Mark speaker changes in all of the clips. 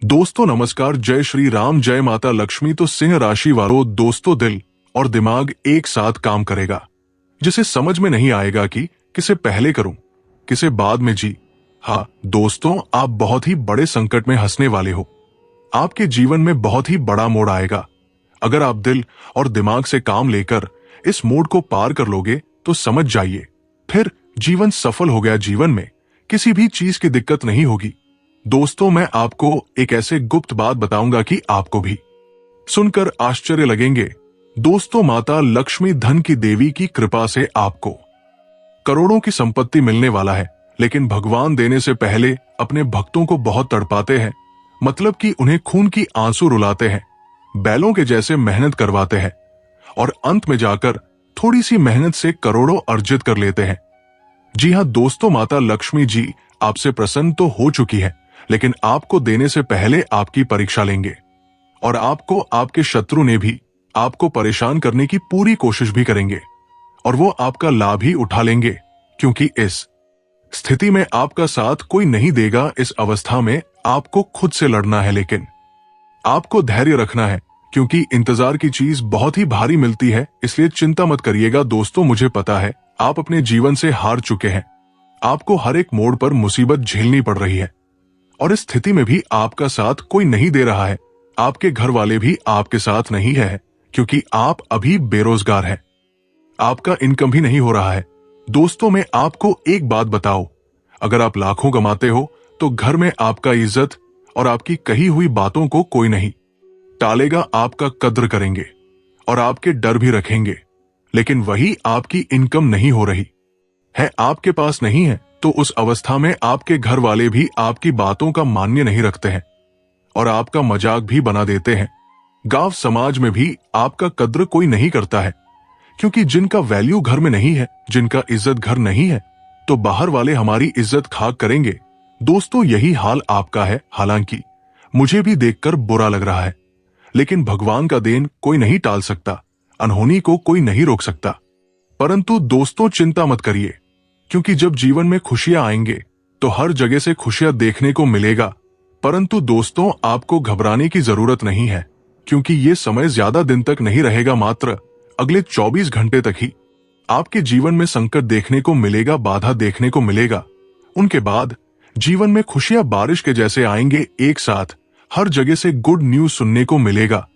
Speaker 1: दोस्तों नमस्कार, जय श्री राम, जय माता लक्ष्मी। तो सिंह राशि वालों, दोस्तों दिल और दिमाग एक साथ काम करेगा, जिसे समझ में नहीं आएगा कि किसे पहले करूं, किसे बाद में जी। हाँ दोस्तों, आप बहुत ही बड़े संकट में हंसने वाले हो। आपके जीवन में बहुत ही बड़ा मोड़ आएगा। अगर आप दिल और दिमाग से काम लेकर इस मोड़ को पार कर लोगे तो समझ जाइए, फिर जीवन सफल हो गया। जीवन में किसी भी चीज की दिक्कत नहीं होगी। दोस्तों, मैं आपको एक ऐसे गुप्त बात बताऊंगा कि आपको भी सुनकर आश्चर्य लगेंगे। दोस्तों, माता लक्ष्मी धन की देवी की कृपा से आपको करोड़ों की संपत्ति मिलने वाला है। लेकिन भगवान देने से पहले अपने भक्तों को बहुत तड़पाते हैं, मतलब कि उन्हें खून की आंसू रुलाते हैं, बैलों के जैसे मेहनत करवाते हैं और अंत में जाकर थोड़ी सी मेहनत से करोड़ों अर्जित कर लेते हैं। जी हाँ दोस्तों, माता लक्ष्मी जी आपसे प्रसन्न तो हो चुकी है, लेकिन आपको देने से पहले आपकी परीक्षा लेंगे और आपको आपके शत्रु ने भी आपको परेशान करने की पूरी कोशिश भी करेंगे और वो आपका लाभ ही उठा लेंगे, क्योंकि इस स्थिति में आपका साथ कोई नहीं देगा। इस अवस्था में आपको खुद से लड़ना है, लेकिन आपको धैर्य रखना है, क्योंकि इंतजार की चीज बहुत ही भारी मिलती है। इसलिए चिंता मत करिएगा। दोस्तों, मुझे पता है आप अपने जीवन से हार चुके हैं। आपको हर एक मोड़ पर मुसीबत झेलनी पड़ रही है और इस स्थिति में भी आपका साथ कोई नहीं दे रहा है। आपके घर वाले भी आपके साथ नहीं है, क्योंकि आप अभी बेरोजगार हैं। आपका इनकम भी नहीं हो रहा है। दोस्तों, मैं आपको एक बात बताओ, अगर आप लाखों कमाते हो तो घर में आपका इज्जत और आपकी कही हुई बातों को कोई नहीं टालेगा। आपका कद्र करेंगे और आपके डर भी रखेंगे। लेकिन वही आपकी इनकम नहीं हो रही है, आपके पास नहीं है, तो उस अवस्था में आपके घर वाले भी आपकी बातों का मान्य नहीं रखते हैं और आपका मजाक भी बना देते हैं। गांव समाज में भी आपका कद्र कोई नहीं करता है, क्योंकि जिनका वैल्यू घर में नहीं है, जिनका इज्जत घर नहीं है, तो बाहर वाले हमारी इज्जत खाक करेंगे। दोस्तों, यही हाल आपका है। हालांकि मुझे भी देखकर बुरा लग रहा है, लेकिन भगवान का देन कोई नहीं टाल सकता, अनहोनी को कोई नहीं रोक सकता। परंतु दोस्तों, चिंता मत करिए, क्योंकि जब जीवन में खुशियां आएंगे तो हर जगह से खुशियां देखने को मिलेगा। परंतु दोस्तों, आपको घबराने की जरूरत नहीं है, क्योंकि ये समय ज्यादा दिन तक नहीं रहेगा। मात्र अगले 24 घंटे तक ही आपके जीवन में संकट देखने को मिलेगा, बाधा देखने को मिलेगा। उनके बाद जीवन में खुशियां बारिश के जैसे आएंगे एक साथ। हर जगह से गुड न्यूज सुनने को मिलेगा।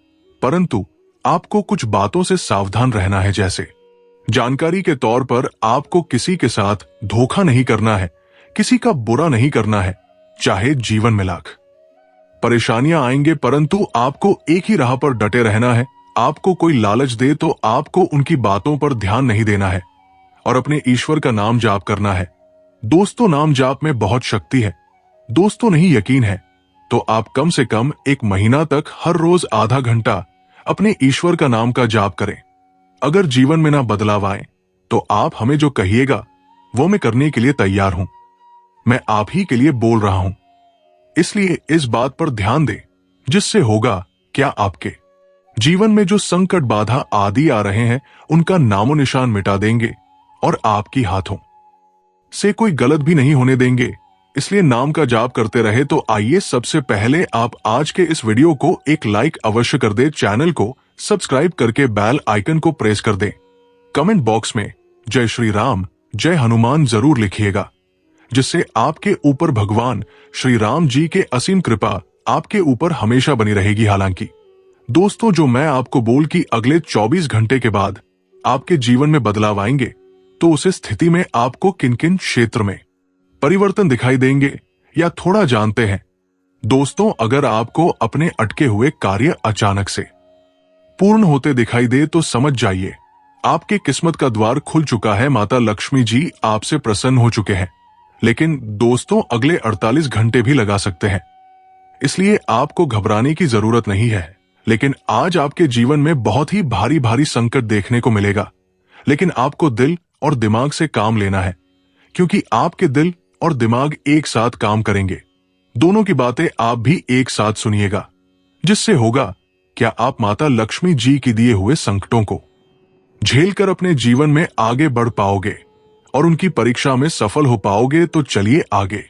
Speaker 1: परंतु आपको कुछ बातों से सावधान रहना है। जैसे जानकारी के तौर पर आपको किसी के साथ धोखा नहीं करना है, किसी का बुरा नहीं करना है, चाहे जीवन में लाख परेशानियां आएंगे, परंतु आपको एक ही राह पर डटे रहना है। आपको कोई लालच दे तो आपको उनकी बातों पर ध्यान नहीं देना है और अपने ईश्वर का नाम जाप करना है। दोस्तों, नाम जाप में बहुत शक्ति है। दोस्तों, नहीं यकीन है तो आप कम से कम 1 महीना तक हर रोज आधा घंटा अपने ईश्वर का नाम का जाप करें। अगर जीवन में ना बदलाव आए तो आप हमें जो कहिएगा वो मैं करने के लिए तैयार हूं। मैं आप ही के लिए बोल रहा हूं, इसलिए इस बात पर ध्यान दें, जिससे होगा क्या, आपके जीवन में जो संकट बाधा आदि आ रहे हैं उनका नामो निशान मिटा देंगे और आपकी हाथों से कोई गलत भी नहीं होने देंगे। इसलिए नाम का जाप करते रहे। तो आइए, सबसे पहले आप आज के इस वीडियो को एक लाइक अवश्य कर दे, चैनल को सब्सक्राइब करके बेल आइकन को प्रेस कर दें। कमेंट बॉक्स में जय श्री राम, जय हनुमान जरूर लिखिएगा, जिससे आपके ऊपर भगवान श्री राम जी के असीम कृपा आपके ऊपर हमेशा बनी रहेगी। हालांकि दोस्तों, जो मैं आपको बोल कि अगले 24 घंटे के बाद आपके जीवन में बदलाव आएंगे, तो उस स्थिति में आपको किन किन क्षेत्र में परिवर्तन दिखाई देंगे या थोड़ा जानते हैं। दोस्तों, अगर आपको अपने अटके हुए कार्य अचानक से पूर्ण होते दिखाई दे तो समझ जाइए आपके किस्मत का द्वार खुल चुका है। माता लक्ष्मी जी आपसे प्रसन्न हो चुके हैं। लेकिन दोस्तों, अगले 48 घंटे भी लगा सकते हैं, इसलिए आपको घबराने की जरूरत नहीं है। लेकिन आज आपके जीवन में बहुत ही भारी भारी संकट देखने को मिलेगा, लेकिन आपको दिल और दिमाग से काम लेना है, क्योंकि आपके दिल और दिमाग एक साथ काम करेंगे। दोनों की बातें आप भी एक साथ सुनिएगा, जिससे होगा क्या, आप माता लक्ष्मी जी की दिए हुए संकटों को झेलकर अपने जीवन में आगे बढ़ पाओगे और उनकी परीक्षा में सफल हो पाओगे। तो चलिए आगे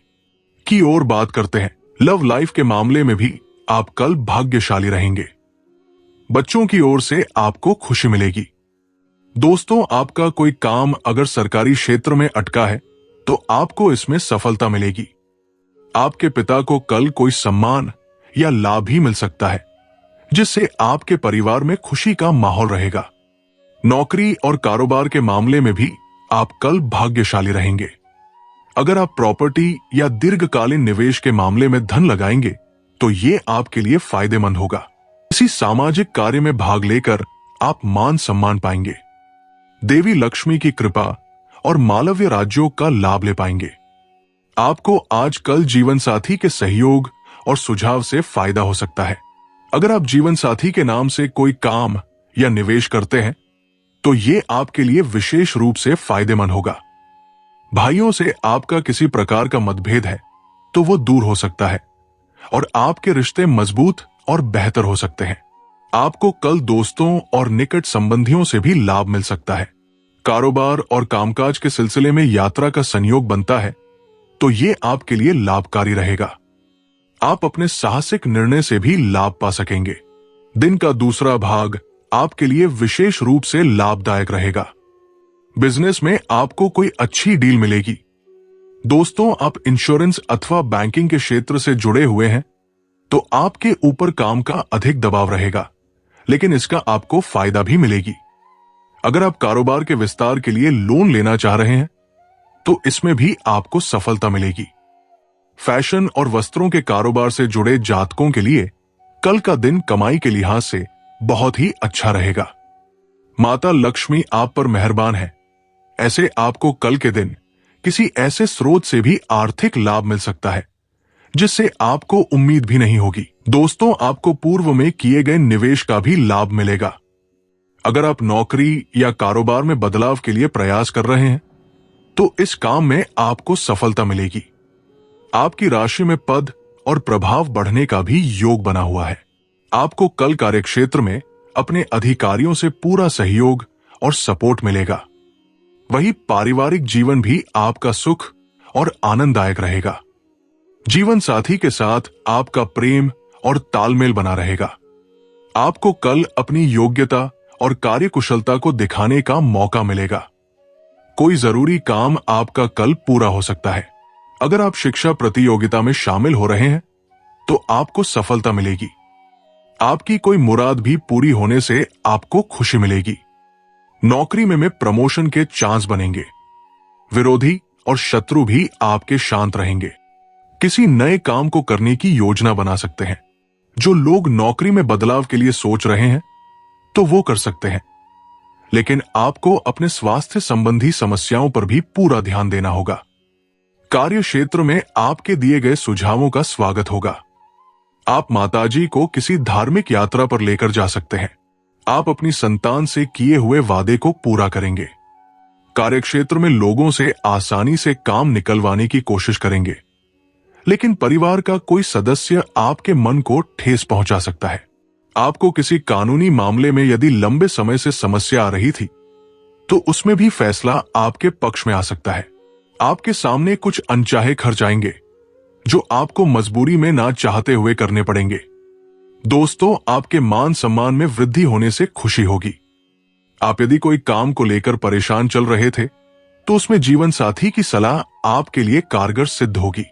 Speaker 1: की ओर बात करते हैं। लव लाइफ के मामले में भी आप कल भाग्यशाली रहेंगे। बच्चों की ओर से आपको खुशी मिलेगी। दोस्तों, आपका कोई काम अगर सरकारी क्षेत्र में अटका है तो आपको इसमें सफलता मिलेगी। आपके पिता को कल कोई सम्मान या लाभ ही मिल सकता है, जिससे आपके परिवार में खुशी का माहौल रहेगा। नौकरी और कारोबार के मामले में भी आप कल भाग्यशाली रहेंगे। अगर आप प्रॉपर्टी या दीर्घकालीन निवेश के मामले में धन लगाएंगे तो ये आपके लिए फायदेमंद होगा। किसी सामाजिक कार्य में भाग लेकर आप मान सम्मान पाएंगे। देवी लक्ष्मी की कृपा और मालव्य राज्यों का लाभ ले पाएंगे। आपको आजकल जीवन साथी के सहयोग और सुझाव से फायदा हो सकता है। अगर आप जीवन साथी के नाम से कोई काम या निवेश करते हैं तो ये आपके लिए विशेष रूप से फायदेमंद होगा। भाइयों से आपका किसी प्रकार का मतभेद है तो वो दूर हो सकता है और आपके रिश्ते मजबूत और बेहतर हो सकते हैं। आपको कल दोस्तों और निकट संबंधियों से भी लाभ मिल सकता है। कारोबार और कामकाज के सिलसिले में यात्रा का संयोग बनता है तो ये आपके लिए लाभकारी रहेगा। आप अपने साहसिक निर्णय से भी लाभ पा सकेंगे। दिन का दूसरा भाग आपके लिए विशेष रूप से लाभदायक रहेगा। बिजनेस में आपको कोई अच्छी डील मिलेगी। दोस्तों, आप इंश्योरेंस अथवा बैंकिंग के क्षेत्र से जुड़े हुए हैं तो आपके ऊपर काम का अधिक दबाव रहेगा, लेकिन इसका आपको फायदा भी मिलेगी। अगर आप कारोबार के विस्तार के लिए लोन लेना चाह रहे हैं तो इसमें भी आपको सफलता मिलेगी। फैशन और वस्त्रों के कारोबार से जुड़े जातकों के लिए कल का दिन कमाई के लिहाज से बहुत ही अच्छा रहेगा। माता लक्ष्मी आप पर मेहरबान है। ऐसे आपको कल के दिन किसी ऐसे स्रोत से भी आर्थिक लाभ मिल सकता है जिससे आपको उम्मीद भी नहीं होगी। दोस्तों, आपको पूर्व में किए गए निवेश का भी लाभ मिलेगा। अगर आप नौकरी या कारोबार में बदलाव के लिए प्रयास कर रहे हैं तो इस काम में आपको सफलता मिलेगी। आपकी राशि में पद और प्रभाव बढ़ने का भी योग बना हुआ है। आपको कल कार्यक्षेत्र में अपने अधिकारियों से पूरा सहयोग और सपोर्ट मिलेगा। वही पारिवारिक जीवन भी आपका सुख और आनंददायक रहेगा। जीवन साथी के साथ आपका प्रेम और तालमेल बना रहेगा। आपको कल अपनी योग्यता और कार्यकुशलता को दिखाने का मौका मिलेगा। कोई जरूरी काम आपका कल पूरा हो सकता है। अगर आप शिक्षा प्रतियोगिता में शामिल हो रहे हैं तो आपको सफलता मिलेगी। आपकी कोई मुराद भी पूरी होने से आपको खुशी मिलेगी। नौकरी में प्रमोशन के चांस बनेंगे। विरोधी और शत्रु भी आपके शांत रहेंगे। किसी नए काम को करने की योजना बना सकते हैं। जो लोग नौकरी में बदलाव के लिए सोच रहे हैं तो वो कर सकते हैं, लेकिन आपको अपने स्वास्थ्य संबंधी समस्याओं पर भी पूरा ध्यान देना होगा। कार्य क्षेत्र में आपके दिए गए सुझावों का स्वागत होगा। आप माताजी को किसी धार्मिक यात्रा पर लेकर जा सकते हैं। आप अपनी संतान से किए हुए वादे को पूरा करेंगे। कार्यक्षेत्र में लोगों से आसानी से काम निकलवाने की कोशिश करेंगे, लेकिन परिवार का कोई सदस्य आपके मन को ठेस पहुंचा सकता है। आपको किसी कानूनी मामले में यदि लंबे समय से समस्या आ रही थी तो उसमें भी फैसला आपके पक्ष में आ सकता है। आपके सामने कुछ अनचाहे खर्च आएंगे जो आपको मजबूरी में ना चाहते हुए करने पड़ेंगे। दोस्तों, आपके मान सम्मान में वृद्धि होने से खुशी होगी। आप यदि कोई काम को लेकर परेशान चल रहे थे तो उसमें जीवन साथी की सलाह आपके लिए कारगर सिद्ध होगी।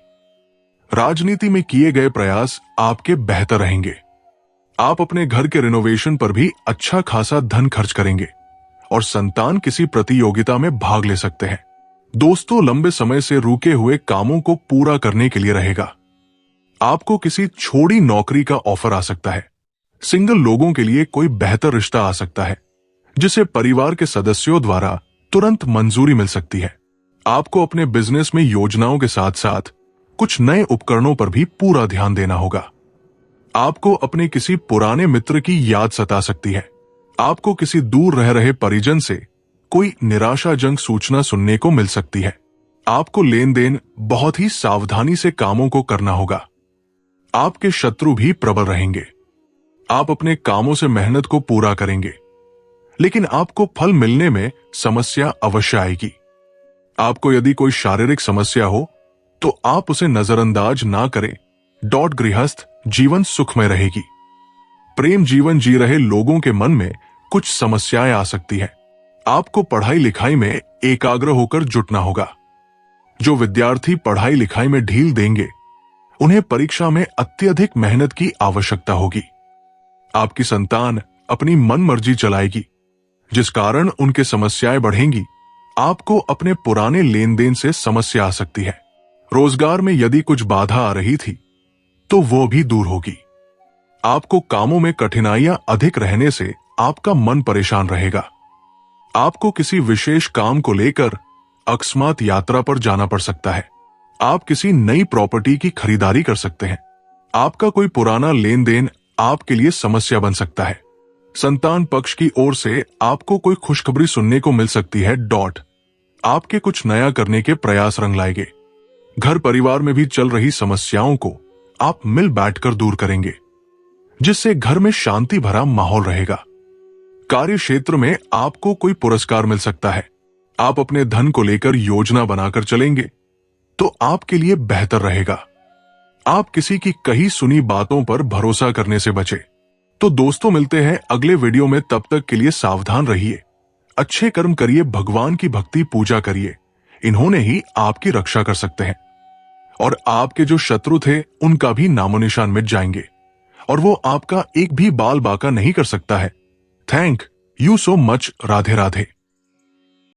Speaker 1: राजनीति में किए गए प्रयास आपके बेहतर रहेंगे। आप अपने घर के रिनोवेशन पर भी अच्छा खासा धन खर्च करेंगे और संतान किसी प्रतियोगिता में भाग ले सकते हैं। दोस्तों, लंबे समय से रुके हुए कामों को पूरा करने के लिए रहेगा। आपको किसी छोड़ी नौकरी का ऑफर आ सकता है। सिंगल लोगों के लिए कोई बेहतर रिश्ता आ सकता है जिसे परिवार के सदस्यों द्वारा तुरंत मंजूरी मिल सकती है। आपको अपने बिजनेस में योजनाओं के साथ साथ कुछ नए उपकरणों पर भी पूरा ध्यान देना होगा। आपको अपने किसी पुराने मित्र की याद सता सकती है। आपको किसी दूर रह रहे परिजन से कोई निराशाजनक सूचना सुनने को मिल सकती है। आपको लेन देन बहुत ही सावधानी से कामों को करना होगा। आपके शत्रु भी प्रबल रहेंगे। आप अपने कामों से मेहनत को पूरा करेंगे, लेकिन आपको फल मिलने में समस्या अवश्य आएगी। आपको यदि कोई शारीरिक समस्या हो तो आप उसे नजरअंदाज ना करें, गृहस्थ जीवन सुखमय रहेगी। प्रेम जीवन जी रहे लोगों के मन में कुछ समस्याएं आ सकती हैं। आपको पढ़ाई लिखाई में एकाग्र होकर जुटना होगा। जो विद्यार्थी पढ़ाई लिखाई में ढील देंगे उन्हें परीक्षा में अत्यधिक मेहनत की आवश्यकता होगी। आपकी संतान अपनी मनमर्जी चलाएगी, जिस कारण उनके समस्याएं बढ़ेंगी। आपको अपने पुराने लेन देन से समस्या आ सकती है। रोजगार में यदि कुछ बाधा आ रही थी तो वो भी दूर होगी। आपको कामों में कठिनाइयां अधिक रहने से आपका मन परेशान रहेगा। आपको किसी विशेष काम को लेकर अकस्मात यात्रा पर जाना पड़ सकता है। आप किसी नई प्रॉपर्टी की खरीदारी कर सकते हैं। आपका कोई पुराना लेन देन आपके लिए समस्या बन सकता है। संतान पक्ष की ओर से आपको कोई खुशखबरी सुनने को मिल सकती है। आपके कुछ नया करने के प्रयास रंग लाएंगे। घर परिवार में भी चल रही समस्याओं को आप मिल बैठकर दूर करेंगे, जिससे घर में शांति भरा माहौल रहेगा। कार्य क्षेत्र में आपको कोई पुरस्कार मिल सकता है। आप अपने धन को लेकर योजना बनाकर चलेंगे तो आपके लिए बेहतर रहेगा। आप किसी की कही सुनी बातों पर भरोसा करने से बचें। तो दोस्तों, मिलते हैं अगले वीडियो में। तब तक के लिए सावधान रहिए, अच्छे कर्म करिए, भगवान की भक्ति पूजा करिए। इन्होंने ही आपकी रक्षा कर सकते हैं और आपके जो शत्रु थे उनका भी नामो निशान मिट जाएंगे और वो आपका एक भी बाल बाका नहीं कर सकता है। Thank you so much. Radhe Radhe.